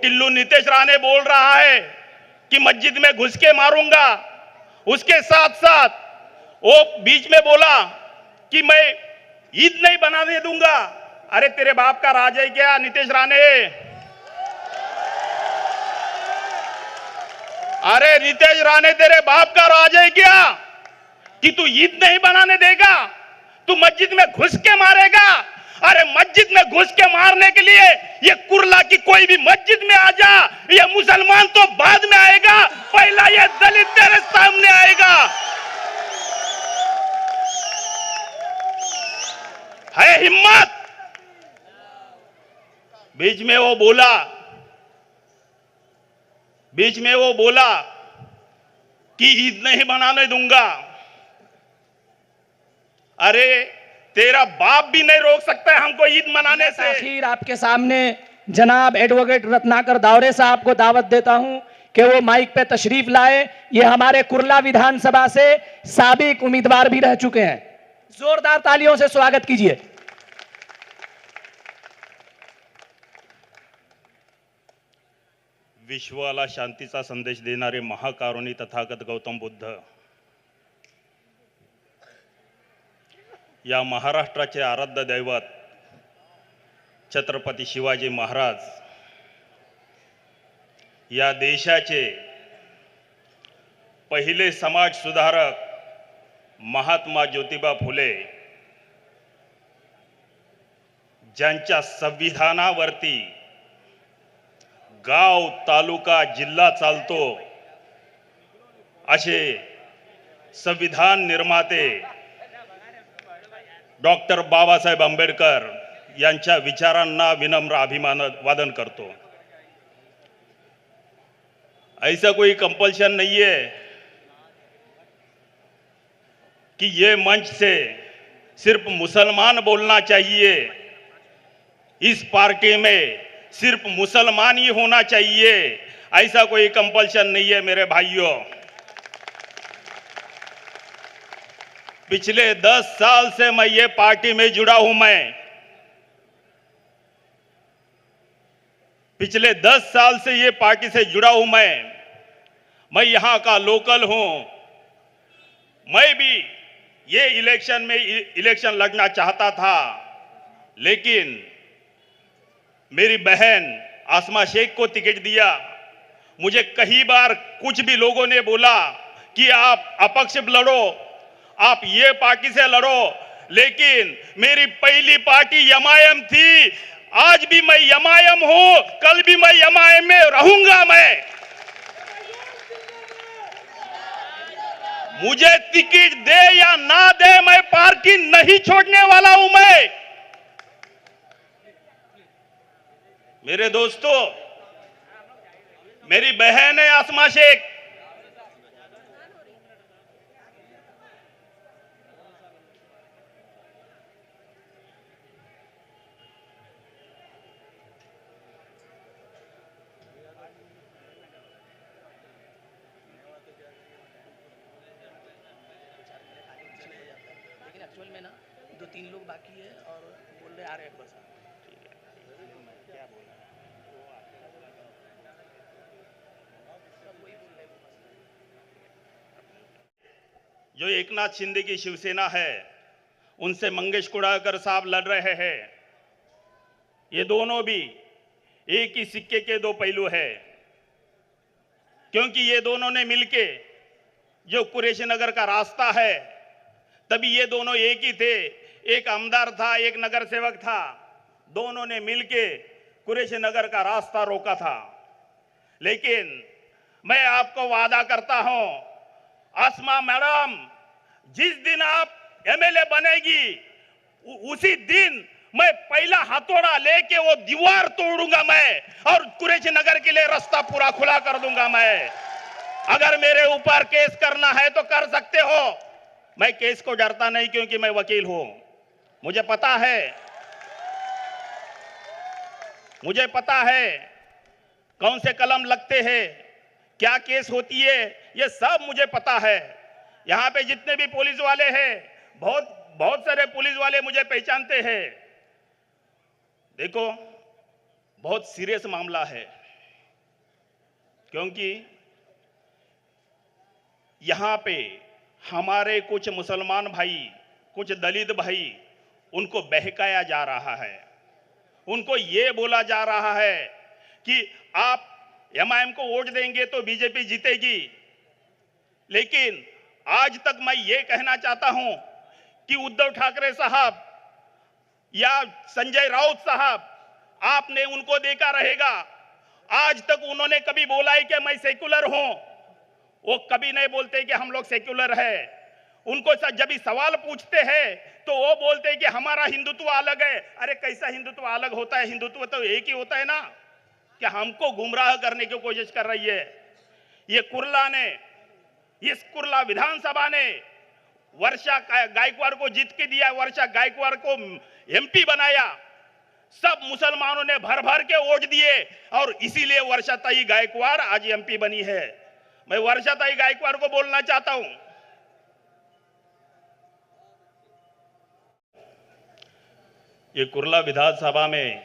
टिल्लू नीतीश राणे बोल रहा है कि मस्जिद में घुस के मारूंगा, उसके साथ साथ वो बीच में बोला कि मैं ईद नहीं बनाने दूंगा। अरे तेरे बाप का राज है क्या नीतीश राणे? अरे नीतीश राणे तेरे बाप का राज है क्या कि तू ईद नहीं बनाने देगा, तू मस्जिद में घुस के मारेगा? अरे मस्जिद में घुस के मारने के लिए ये कुर्ला की कोई भी मस्जिद में आ जा, ये मुसलमान तो बाद में आएगा, पहला ये दलित तेरे सामने आएगा। है हिम्मत? बीच में वो बोला कि ईद नहीं बनाने दूंगा। अरे तेरा बाप भी नहीं रोक सकता है हमको ईद मनाने से। आखिर आपके सामने जनाब एडवोकेट रत्नाकर दावरे साहब को दावत देता हूं कि वो माइक पे तशरीफ लाए। ये हमारे कुर्ला विधानसभा से साबिक उम्मीदवार भी रह चुके हैं। जोरदार तालियों से स्वागत कीजिए। विश्वाला शांतीचा संदेश देणारे महाकारुणी तथागत गौतम बुद्ध या महाराष्ट्राचे आराध्य दैवत छत्रपती शिवाजी महाराज, या देशाचे पहिले समाज सुधारक महात्मा ज्योतिबा फुले, ज्यांच्या संविधानावरती गाव, तालुका, जिल्हा चालतो, असे संविधान निर्माते डॉक्टर बाबासाहेब आंबेडकर यांच्या विचारांना विनम्र अभिवादन करतो। ऐसा कोई कंपल्शन नहीं है कि ये मंच से सिर्फ मुसलमान बोलना चाहिए, इस पार्टी में सिर्फ मुसलमान ही होना चाहिए, ऐसा कोई कंपल्शन नहीं है मेरे भाइयों। पिछले 10 साल से मैं ये पार्टी में जुड़ा हूं। पिछले 10 साल से ये पार्टी से जुड़ा हूं। मैं यहां का लोकल हूं। मैं भी ये इलेक्शन लड़ना चाहता था, लेकिन मेरी बहन आसमा शेख को टिकट दिया। मुझे कई बार कुछ भी लोगों ने बोला कि आप अपक्ष लड़ो, आप ये पार्टी से लड़ो, लेकिन मेरी पहली पार्टी एमआईएम थी। आज भी मैं एमआईएम हूं, कल भी मैं एमआईएम में रहूंगा। मुझे टिकट दे या ना दे, मैं पार्टी नहीं छोड़ने वाला हूं। मेरे दोस्तों, मेरी बहन है आसमा शेख, एक्चुअल में ना 2-3 लोग बाकी है और बोल रहे आ रहे हैं बस। क्या बोल रहे जो एकनाथ शिंदे की शिवसेना है, उनसे मंगेश कुडाळकर साहब लड़ रहे हैं। ये दोनों भी एक ही सिक्के के दो पहलू है, क्योंकि ये दोनों ने मिलके जो कुरैशी नगर का रास्ता है, तभी ये दोनों एक ही थे। एक आमदार था, एक नगर सेवक था, दोनों ने मिलके कुरैशी नगर का रास्ता रोका था। लेकिन मैं आपको वादा करता हूं, आसमा मैडम, जिस दिन आप एमएलए बनेगी, उसी दिन मैं पहला हथौड़ा लेके वो दीवार तोड़ूंगा मैं, और कुरैशी नगर के लिए रास्ता पूरा खुला कर दूंगा मैं। अगर मेरे ऊपर केस करना है तो कर सकते हो। मैं केस को डरता नहीं, क्योंकि मैं वकील हूं। मुझे पता है कौन से कलम लगते हैं, क्या केस होती है, ये सब मुझे पता है। यहाँ पे जितने भी पुलिस वाले हैं, बहुत सारे पुलिस वाले मुझे पहचानते हैं। देखो, बहुत सीरियस मामला है। क्योंकि यहां पे हमारे कुछ मुसलमान भाई, कुछ दलित भाई, उनको बहकाया जा रहा है। उनको ये बोला जा रहा है कि आप एमआईएम को वोट देंगे तो बीजेपी जीतेगी। लेकिन आज तक मैं ये कहना चाहता हूं कि उद्धव ठाकरे साहब या संजय राउत साहब, आपने उनको देखा रहेगा, आज तक उन्होंने कभी बोला है कि मैं सेक्युलर हूं? वो कभी नहीं बोलते कि हम लोग सेक्युलर है। उनको जब सवाल पूछते हैं तो वो बोलते हैं कि हमारा हिंदुत्व अलग है। अरे कैसा हिंदुत्व अलग होता है? हिंदुत्व तो एक ही होता है ना। क्या हमको गुमराह करने की कोशिश कर रही है ये कुर्ला ने? इस कुर्ला विधानसभा ने वर्षा गायकवाड़ को जीत के दिया, वर्षा गायकवाड़ को एमपी बनाया। सब मुसलमानों ने भर भर के वोट दिए और इसीलिए वर्षाताई गायकवाड़ आज एमपी बनी है। मैं वर्षाताई गायकवाड़ को बोलना चाहता हूं, ये कुर्ला विधानसभा में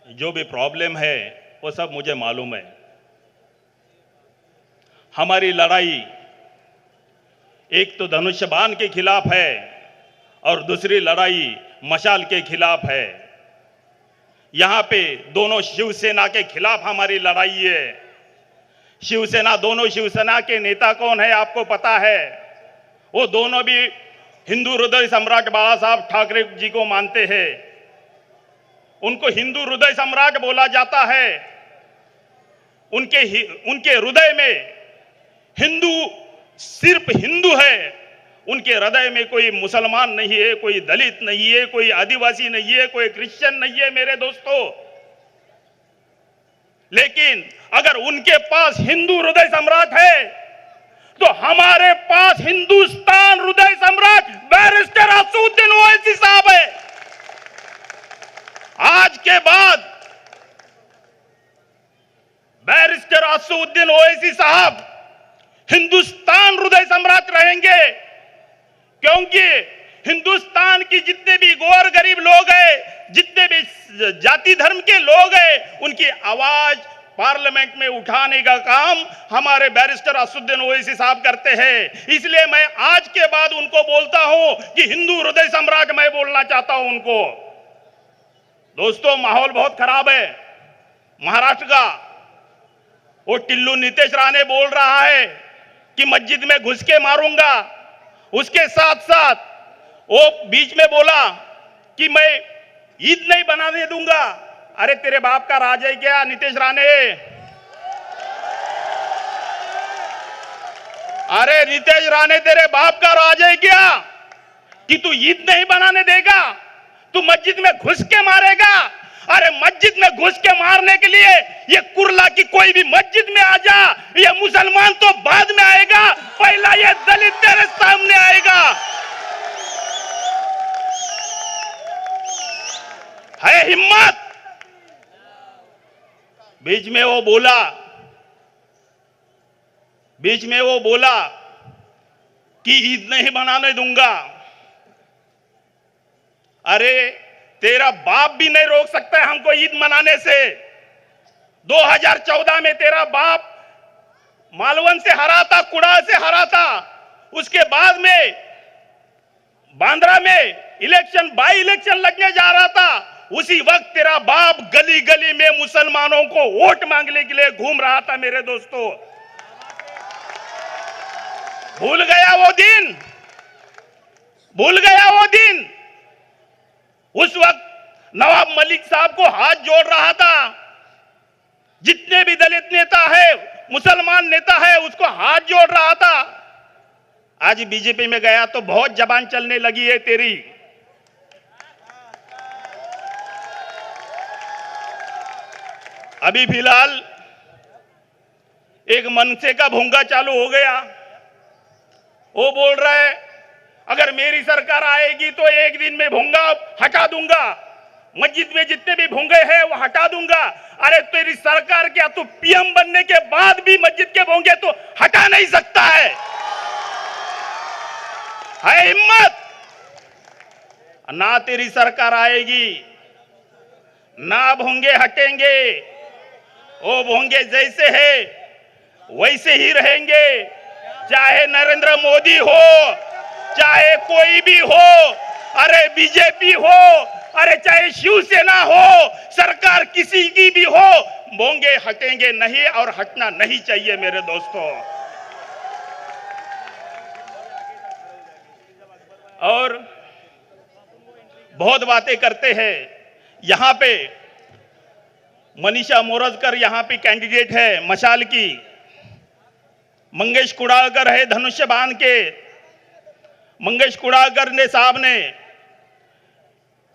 जो भी प्रॉब्लम है वो सब मुझे मालूम है। हमारी लड़ाई एक तो धनुष्य बाण के खिलाफ है और दूसरी लड़ाई मशाल के खिलाफ है। यहां पे दोनों शिवसेना के खिलाफ हमारी लड़ाई है। शिवसेना, दोनों शिवसेना के नेता कौन है आपको पता है? वो दोनों भी हिंदू हृदय सम्राट बाला साहब ठाकरे जी को मानते हैं। उनको हिंदू हृदय सम्राट बोला जाता है। उनके हृदय में हिंदू सिर्फ हिंदू है। उनके हृदय में कोई मुसलमान नहीं है, कोई दलित नहीं है, कोई आदिवासी नहीं है, कोई क्रिश्चियन नहीं है मेरे दोस्तों। लेकिन अगर उनके पास हिंदू हृदय सम्राट है तो हमारे पास हिंदुस्तान हृदय सम्राट बैरिस्टर असदुद्दीन ओवैसी साहब है। आज के बाद बैरिस्टर असदुद्दीन ओवैसी साहब हिंदुस्तान हृदय सम्राट रहेंगे, क्योंकि हिंदुस्तान की जितने भी गौर गरीब लोग हैं, जितने भी जाति धर्म के लोग हैं, उनकी आवाज पार्लियामेंट में उठाने का काम हमारे बैरिस्टर असदुद्दीन ओवैसी साहब करते हैं। इसलिए मैं आज के बाद उनको बोलता हूं कि हिंदू हृदय सम्राट मैं बोलना चाहता हूं उनको। दोस्तों, माहौल बहुत खराब है महाराष्ट्र का। वो टिल्लू नीतीश राणे बोल रहा है कि मस्जिद में घुस के मारूंगा। उसके साथ साथ वो बीच में बोला कि मैं ईद नहीं बनाने दूंगा। अरे तेरे बाप का राज है क्या नीतीश राणे? अरे नीतीश राणे, तेरे बाप का राज है क्या कि तू ईद नहीं बनाने देगा? तू मस्जिद में घुस के मारेगा? अरे मस्जिद में घुस के मारने के लिए ये कुर्ला की कोई भी मस्जिद में आ जा, ये मुसलमान तो बाद में आएगा, पहला ये दलित तेरे सामने आएगा। है हिम्मत? बीच में वो बोला कि ईद नहीं बनाने दूंगा। अरे तेरा बाप भी नहीं रोक सकता है हमको ईद मनाने से। 2014 में तेरा बाप मालवन से हरा था, कुड़ा से हरा था। उसके बाद में बांद्रा में इलेक्शन, बाई इलेक्शन लगने जा रहा था। उसी वक्त तेरा बाप गली गली में मुसलमानों को वोट मांगने के लिए घूम रहा था मेरे दोस्तों। भूल गया वो दिन? भूल गया वो दिन? उस वक्त नवाब मलिक साहब को हाथ जोड़ रहा था। जितने भी दलित नेता है, मुसलमान नेता है, उसको हाथ जोड़ रहा था। आज बीजेपी में गया तो बहुत जबान चलने लगी है तेरी। अभी फिलहाल एक मनसे का भोंगा चालू हो गया। वो बोल रहा है अगर मेरी सरकार आएगी तो एक दिन में भोंगा हटा दूंगा, मस्जिद में जितने भी भोंगे हैं वो हटा दूंगा। अरे तेरी सरकार क्या, तू पीएम बनने के बाद भी मस्जिद के भोंगे तो हटा नहीं सकता है हिम्मत? ना तेरी सरकार आएगी ना भोंगे हटेंगे। वो भोंगे जैसे है वैसे ही रहेंगे, चाहे नरेंद्र मोदी हो, चाहे कोई भी हो, अरे बीजेपी हो, अरे चाहे शिवसेना हो, सरकार किसी की भी हो, बोंगे हटेंगे नहीं और हटना नहीं चाहिए मेरे दोस्तों। और बहुत बातें करते हैं। यहां पे मनीषा मोरजकर यहां पे कैंडिडेट है मशाल की, मंगेश कुडालकर है धनुष्य बाण के। मंगेश कुडालकर ने साहब ने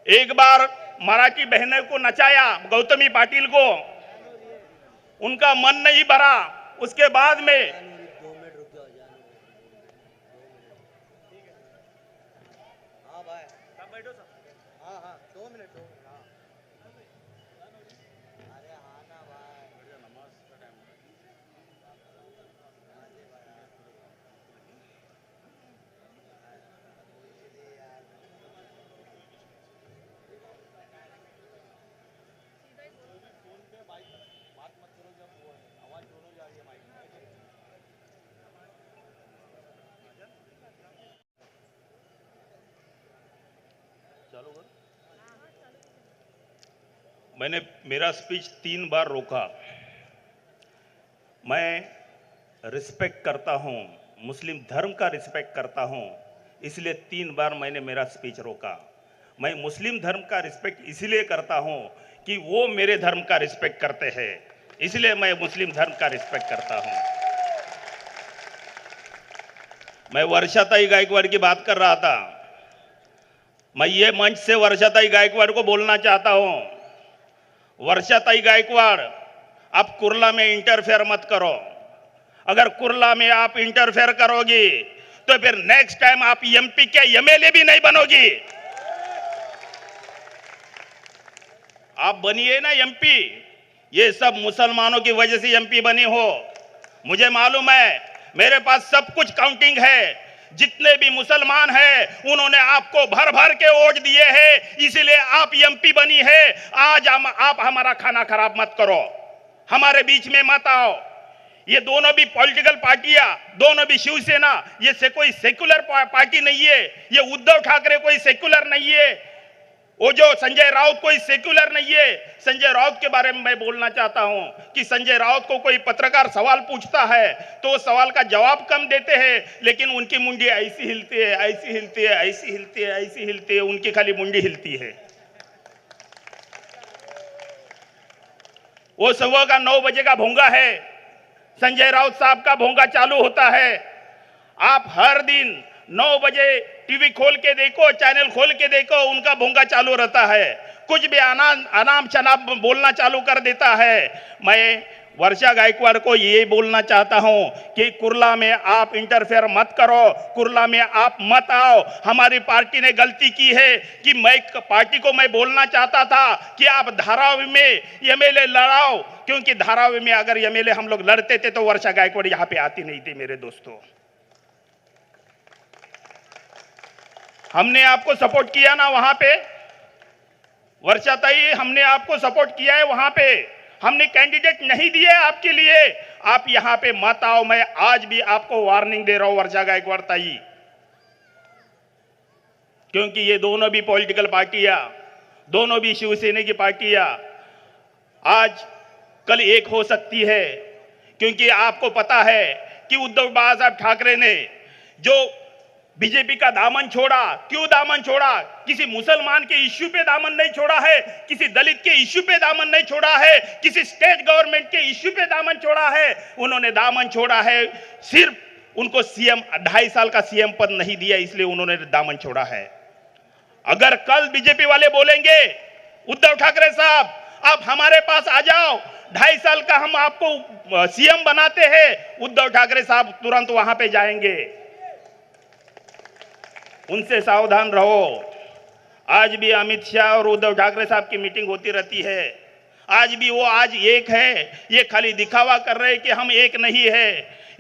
एक बार मराठी बहनों को नचाया, गौतमी पाटिल को, उनका मन नहीं भरा। उसके बाद में मैंने मेरा स्पीच 3 बार रोका। मैं रिस्पेक्ट करता हूं, मुस्लिम धर्म का रिस्पेक्ट करता हूं, इसलिए 3 बार मैंने मेरा स्पीच रोका। मैं मुस्लिम धर्म का रिस्पेक्ट इसलिए करता हूं कि वो मेरे धर्म का रिस्पेक्ट करते हैं, इसलिए मैं मुस्लिम धर्म का रिस्पेक्ट करता हूं। मैं वर्षाताई गायकवाड़ की बात कर रहा था। मैं ये मंच से वर्षाताई गायकवाड़ को बोलना चाहता हूं, वर्षाताई गायकवाड़, आप कुर्ला में इंटरफेयर मत करो। अगर कुर्ला में आप इंटरफेयर करोगी तो फिर नेक्स्ट टाइम आप एमपी के एमएलए भी नहीं बनोगी। आप बनिए ना एमपी, ये सब मुसलमानों की वजह से एमपी बनी हो। मुझे मालूम है, मेरे पास सब कुछ काउंटिंग है। जितने भी मुसलमान हैं उन्होंने आपको भर भर के वोट दिए हैं, इसीलिए आप एमपी बनी है। आज आप हमारा खाना खराब मत करो, हमारे बीच में मत आओ। ये दोनों भी पॉलिटिकल पार्टियां, दोनों भी शिवसेना, ये से कोई सेक्युलर पार्टी नहीं है। ये उद्धव ठाकरे कोई सेक्युलर नहीं है, वो जो संजय राउत कोई सेक्युलर नहीं है। संजय राउत के बारे में मैं बोलना चाहता हूं कि संजय राउत को कोई पत्रकार सवाल पूछता है तो सवाल का जवाब कम देते हैं, लेकिन उनकी मुंडी ऐसी हिलती है, ऐसी हिलती है, ऐसी हिलती है, ऐसी हिलती है, उनकी खाली मुंडी हिलती है। वो सुबह का 9 बजे का भोंगा है, संजय राउत साहब का भोंगा चालू होता है। आप हर दिन 9 बजे टीवी खोल के देखो, चैनल खोल के देखो, उनका भोंगा चालू रहता है। कुछ भी अनाम शनाम बोलना चालू कर देता है। मैं वर्षा गायकवाड़ को ये बोलना चाहता हूं कि कुर्ला में आप इंटरफेयर मत करो, कुर्ला में आप मत आओ। हमारी पार्टी ने गलती की है कि मैं पार्टी को मैं बोलना चाहता था कि आप धारावी में एमएलए लड़ाओ, क्योंकि धारावी में अगर एमएलए हम लोग लड़ते थे तो वर्षा गायकवाड़ यहां पे आती नहीं थी। मेरे दोस्तों, हमने आपको सपोर्ट किया ना वहां पे, वर्षाताई, हमने आपको सपोर्ट किया है वहां पे। हमने कैंडिडेट नहीं दिए आपके लिए, आप यहां पे मत आओ। मैं आज भी आपको वार्निंग दे रहा हूं वर्षा गायकवाड़ ताई, क्योंकि ये दोनों भी पॉलिटिकल पार्टियां, दोनों भी शिवसेना की पार्टियां आज कल एक हो सकती है। क्योंकि आपको पता है कि उद्धव बाला साहब ठाकरे ने जो बीजेपी का दामन छोड़ा, क्यों दामन छोड़ा? किसी मुसलमान के इश्यू पे दामन नहीं छोड़ा है, किसी दलित के इश्यू पे दामन नहीं छोड़ा है, किसी स्टेट गवर्नमेंट के इश्यू पे दामन छोड़ा है। उन्होंने दामन छोड़ा है, सिर्फ उनको सीएम 2.5 साल का सीएम पद नहीं दिया, इसलिए उन्होंने दामन छोड़ा है। अगर कल बीजेपी वाले बोलेंगे उद्धव ठाकरे साहब आप हमारे पास आ जाओ, 2.5 साल का हम आपको सीएम बनाते हैं, उद्धव ठाकरे साहब तुरंत वहां पे जाएंगे। उनसे सावधान रहो। आज भी अमित शाह और उद्धव ठाकरे साहब की मीटिंग होती रहती है। आज भी वो आज एक है, ये खाली दिखावा कर रहे हैं कि हम एक नहीं है,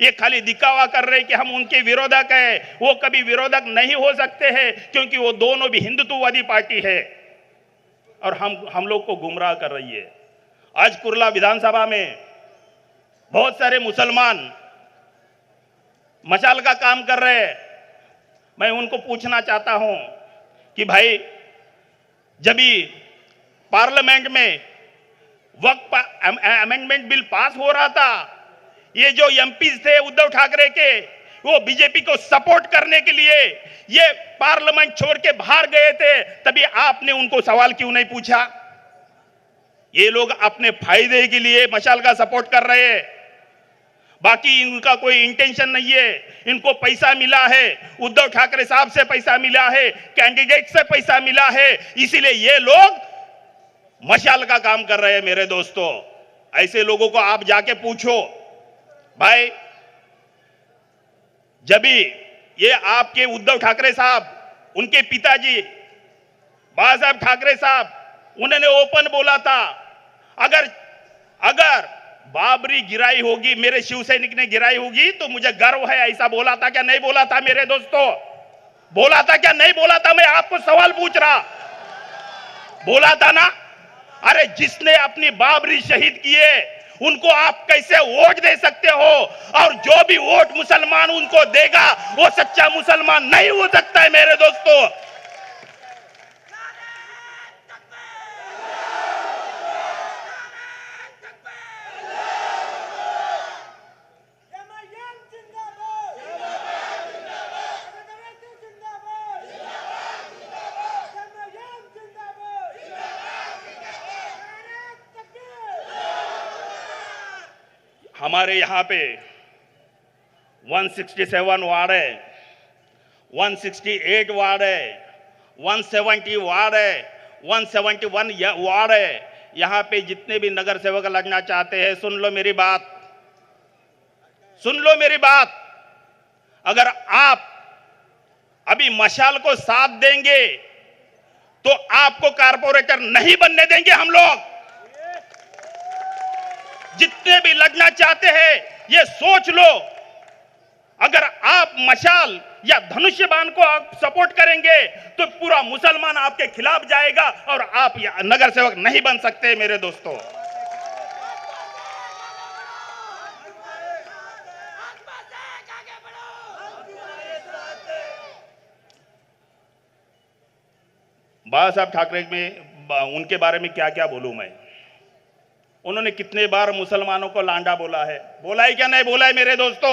ये खाली दिखावा कर रहे हैं कि हम उनके विरोधक है। वो कभी विरोधक नहीं हो सकते हैं, क्योंकि वो दोनों भी हिंदुत्ववादी पार्टी है और हम लोग को गुमराह कर रही है। आज कुर्ला विधानसभा में बहुत सारे मुसलमान मशाल का काम कर रहे हैं। मैं उनको पूछना चाहता हूं कि भाई, जब भी पार्लियामेंट में वक्फ अमेंडमेंट बिल पास हो रहा था, ये जो एमपी थे उद्धव ठाकरे के, वो बीजेपी को सपोर्ट करने के लिए ये पार्लियामेंट छोड़ के बाहर गए थे, तभी आपने उनको सवाल क्यों नहीं पूछा? ये लोग अपने फायदे के लिए मशाल का सपोर्ट कर रहे हैं, बाकी इनका कोई इंटेंशन नहीं है। इनको पैसा मिला है, उद्धव ठाकरे साहब से पैसा मिला है, कैंडिडेट से पैसा मिला है, इसीलिए ये लोग मशाल का काम कर रहे हैं। मेरे दोस्तों, ऐसे लोगों को आप जाके पूछो भाई, जब भी ये आपके उद्धव ठाकरे साहब, उनके पिताजी बाला साहब ठाकरे साहब, उन्होंने ओपन बोला था, अगर बाबरी गिराई होगी, मेरे शिव सैनिक ने गिराई होगी तो मुझे गर्व है, ऐसा बोला था क्या नहीं बोला था? मेरे दोस्तों, बोला था क्या नहीं बोला था? मैं आपको सवाल पूछ रहा, बोला था ना? अरे जिसने अपनी बाबरी शहीद किए उनको आप कैसे वोट दे सकते हो? और जो भी वोट मुसलमान उनको देगा वो सच्चा मुसलमान नहीं हो सकता है। मेरे दोस्तों, हमारे यहां पे 167 वार्ड है, 168 वार्ड है, 170 वार्ड है, 171 वार्ड है। यहां पे जितने भी नगर सेवक लगना चाहते हैं, सुन लो मेरी बात, सुन लो मेरी बात। अगर आप अभी मशाल को साथ देंगे तो आपको कारपोरेटर नहीं बनने देंगे हम लोग। जितने भी लगना चाहते हैं ये सोच लो, अगर आप मशाल या धनुष्य बाण को आप सपोर्ट करेंगे तो पूरा मुसलमान आपके खिलाफ जाएगा और आप नगर सेवक नहीं बन सकते। मेरे दोस्तों, बाला साहब ठाकरे में उनके बारे में क्या क्या बोलूं मैं? उन्होंने कितने बार मुसलमानों को लांडा बोला है? बोला है क्या नहीं बोला है? मेरे दोस्तों,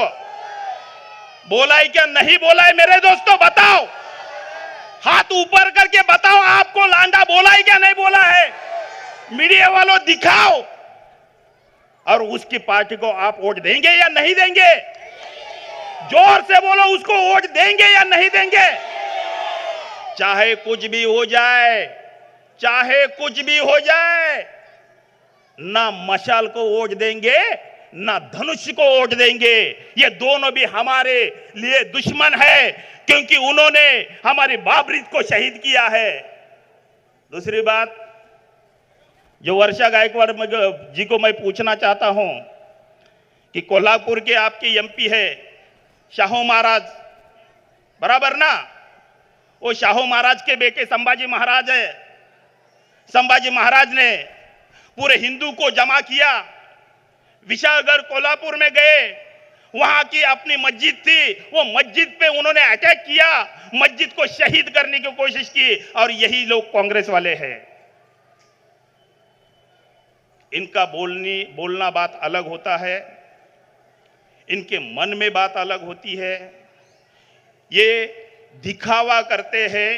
बोला है क्या नहीं बोला है? मेरे दोस्तों बताओ, हाथ ऊपर करके बताओ, आपको लांडा बोला है क्या नहीं बोला है? मीडिया वालों दिखाओ। और उसकी पार्टी को आप वोट देंगे या नहीं देंगे? जोर से बोलो, उसको वोट देंगे या नहीं देंगे? चाहे कुछ भी हो जाए, चाहे कुछ भी हो जाए, ना मशाल को वोट देंगे ना धनुष को वोट देंगे। ये दोनों भी हमारे लिए दुश्मन है, क्योंकि उन्होंने हमारी बाबरी को शहीद किया है। दूसरी बात, जो वर्षा गायकवाड़ जी को मैं पूछना चाहता हूं कि कोल्हापुर के आपके एमपी है शाहू महाराज, बराबर ना? वो शाहू महाराज के बेटे संभाजी महाराज है। संभाजी महाराज ने पूरे हिंदू को जमा किया, विशालगढ़ कोल्हापुर में गए, वहां की अपनी मस्जिद थी, वो मस्जिद पे उन्होंने अटैक किया, मस्जिद को शहीद करने की कोशिश की। और यही लोग कांग्रेस वाले हैं। इनका बोलना बात अलग होता है, इनके मन में बात अलग होती है। ये दिखावा करते हैं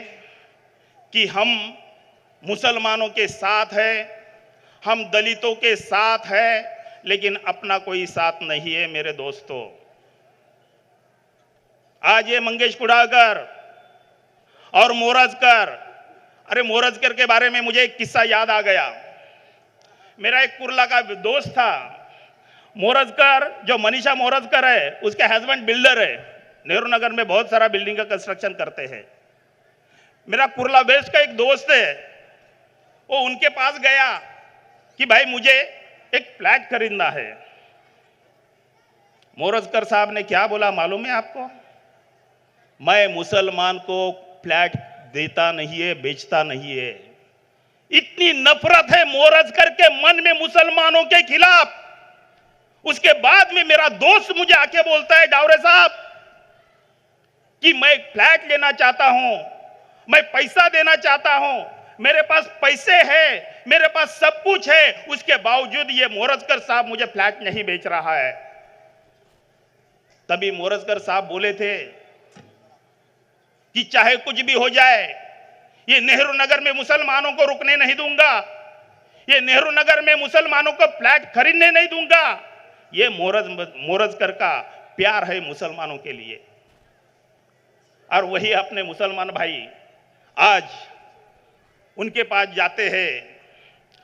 कि हम मुसलमानों के साथ हैं, हम दलितों के साथ हैं, लेकिन अपना कोई साथ नहीं है। मेरे दोस्तों, आज ये मंगेश कुडाकर और मोरजकर, अरे मोरजकर के बारे में मुझे एक किस्सा याद आ गया। मेरा एक कुर्ला का दोस्त था, मोरजकर, जो मनीषा मोरजकर है, उसके हस्बैंड बिल्डर है, नेहरू नगर में बहुत सारा बिल्डिंग का कंस्ट्रक्शन करते हैं। मेरा कुर्ला वेस्ट का एक दोस्त है, वो उनके पास गया कि भाई मुझे एक फ्लैट खरीदना है। मोरजकर साहब ने क्या बोला मालूम है आपको? मैं मुसलमान को फ्लैट देता नहीं है, बेचता नहीं है। इतनी नफरत है मोरजकर के मन में मुसलमानों के खिलाफ। उसके बाद में मेरा दोस्त मुझे आके बोलता है, डावरे साहब कि मैं फ्लैट लेना चाहता हूं, मैं पैसा देना चाहता हूं, मेरे पास पैसे हैं, मेरे पास सब कुछ है, उसके बावजूद ये मोरजकर साहब मुझे फ्लैट नहीं बेच रहा है। तभी मोरजकर साहब बोले थे कि चाहे कुछ भी हो जाए, ये नेहरू नगर में मुसलमानों को रुकने नहीं दूंगा, ये नेहरू नगर में मुसलमानों को फ्लैट खरीदने नहीं दूंगा। ये मोरजकर का प्यार है मुसलमानों के लिए। और वही अपने मुसलमान भाई आज उनके पास जाते हैं,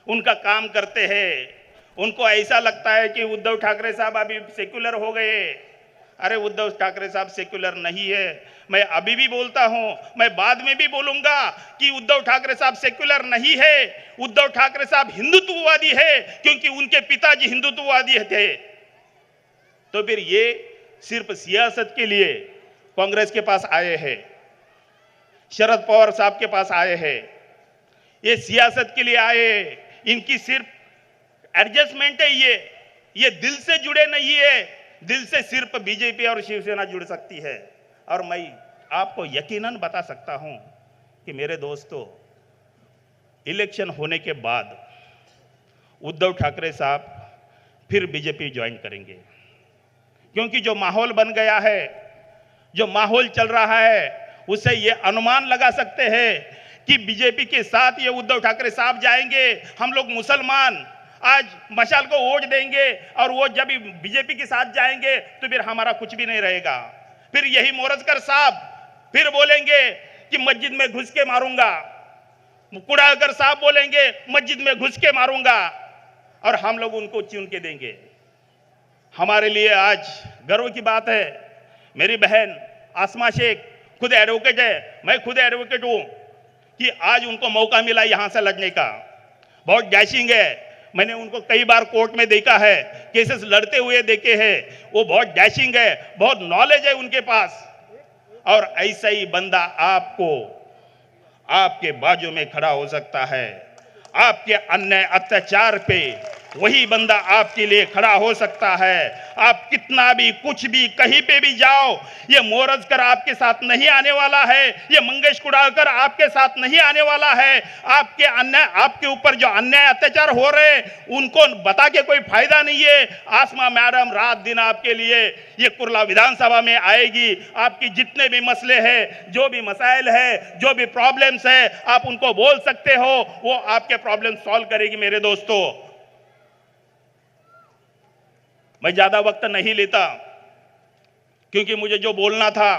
उनका काम करते हैं, उनको ऐसा लगता है कि उद्धव ठाकरे साहब अभी सेक्युलर हो गए। अरे उद्धव ठाकरे साहब सेक्युलर नहीं है। मैं अभी भी बोलता हूं, मैं बाद में भी बोलूंगा कि उद्धव ठाकरे साहब सेक्युलर नहीं है। उद्धव ठाकरे साहब हिंदुत्ववादी है, क्योंकि उनके पिताजी हिंदुत्ववादी थे। तो फिर ये सिर्फ सियासत के लिए कांग्रेस के पास आए हैं, शरद पवार साहब के पास आए हैं, ये सियासत के लिए आए। इनकी सिर्फ एडजस्टमेंट है, ये दिल से जुड़े नहीं है। दिल से सिर्फ बीजेपी और शिवसेना जुड़ सकती है। और मैं आपको यकीनन बता सकता हूं कि मेरे दोस्तों, इलेक्शन होने के बाद उद्धव ठाकरे साहब फिर बीजेपी ज्वाइन करेंगे, क्योंकि जो माहौल बन गया है, जो माहौल चल रहा है, उससे ये अनुमान लगा सकते हैं कि बीजेपी के साथ ये उद्धव ठाकरे साहब जाएंगे। हम लोग मुसलमान आज मशाल को वोट देंगे, और वो जब बीजेपी के साथ जाएंगे तो फिर हमारा कुछ भी नहीं रहेगा। फिर यही मोरजकर साहब फिर बोलेंगे कि मस्जिद में घुस के मारूंगा, कुड़ाकर साहब बोलेंगे मस्जिद में घुस के मारूंगा, और हम लोग उनको चुन के देंगे। हमारे लिए आज गर्व की बात है, मेरी बहन आसमा शेख खुद एडवोकेट है, मैं खुद एडवोकेट हूं, कि आज उनको मौका मिला यहां से लड़ने का। बहुत डैशिंग है, मैंने उनको कई बार कोर्ट में देखा है, केसेस लड़ते हुए देखे हैं। वो बहुत डैशिंग है, बहुत नॉलेज है उनके पास। और ऐसा ही बंदा आपको आपके बाजू में खड़ा हो सकता है। आपके अन्याय अत्याचार पे वही बंदा आपके लिए खड़ा हो सकता है। आप कितना भी कुछ भी कहीं पे भी जाओ, ये मोरजकर आपके साथ नहीं आने वाला है, ये मंगेश कुड़ाकर आपके साथ नहीं आने वाला है। आपके ऊपर जो अन्याय अत्याचार हो रहे उनको बता के कोई फायदा नहीं है। आसमा मैडम रात दिन आपके लिए ये कुर्ला विधानसभा में आएगी। आपकी जितने भी मसले हैं, जो भी मसाइल है, जो भी प्रॉब्लम्स है, आप उनको बोल सकते हो, वो आपके प्रॉब्लम सॉल्व करेगी। मेरे दोस्तों, मैं ज्यादा वक्त नहीं लेता, क्योंकि मुझे जो बोलना था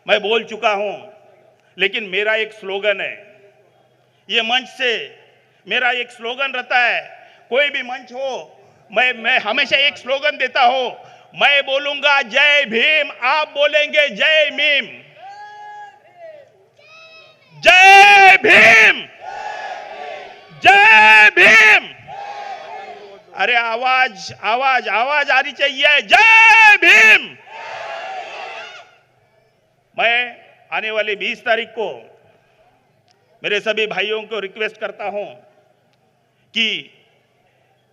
मैं बोल चुका हूं। लेकिन मेरा एक स्लोगन है, ये मंच से मेरा एक स्लोगन रहता है, कोई भी मंच हो, मैं हमेशा एक स्लोगन देता हूं। मैं बोलूंगा जय भीम, आप बोलेंगे जय मीम। जय भीम, जय भीम। अरे आवाज आवाज आवाज आ रही चाहिए। जय भीम। मैं आने वाली 20 तारीख को मेरे सभी भाइयों को रिक्वेस्ट करता हूं कि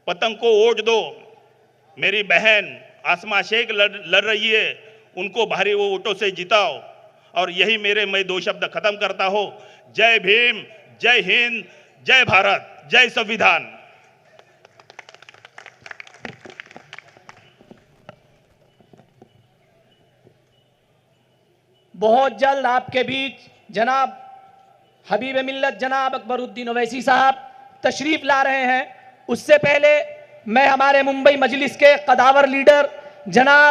पतंग को वोट दो। मेरी बहन आसमा शेख लड़ रही है, उनको भारी वो वोटों से जिताओ। और यही मैं 2 शब्द खत्म करता हूं। जय भीम, जय हिंद, जय भारत, जय संविधान। बहुत जल्द आपके बीच जनाब हबीब मिल्लत जनाब अकबरुद्दीन ओवैसी साहब तशरीफ ला रहे हैं। उससे पहले मैं हमारे मुंबई मजलिस के कदावर लीडर जनाब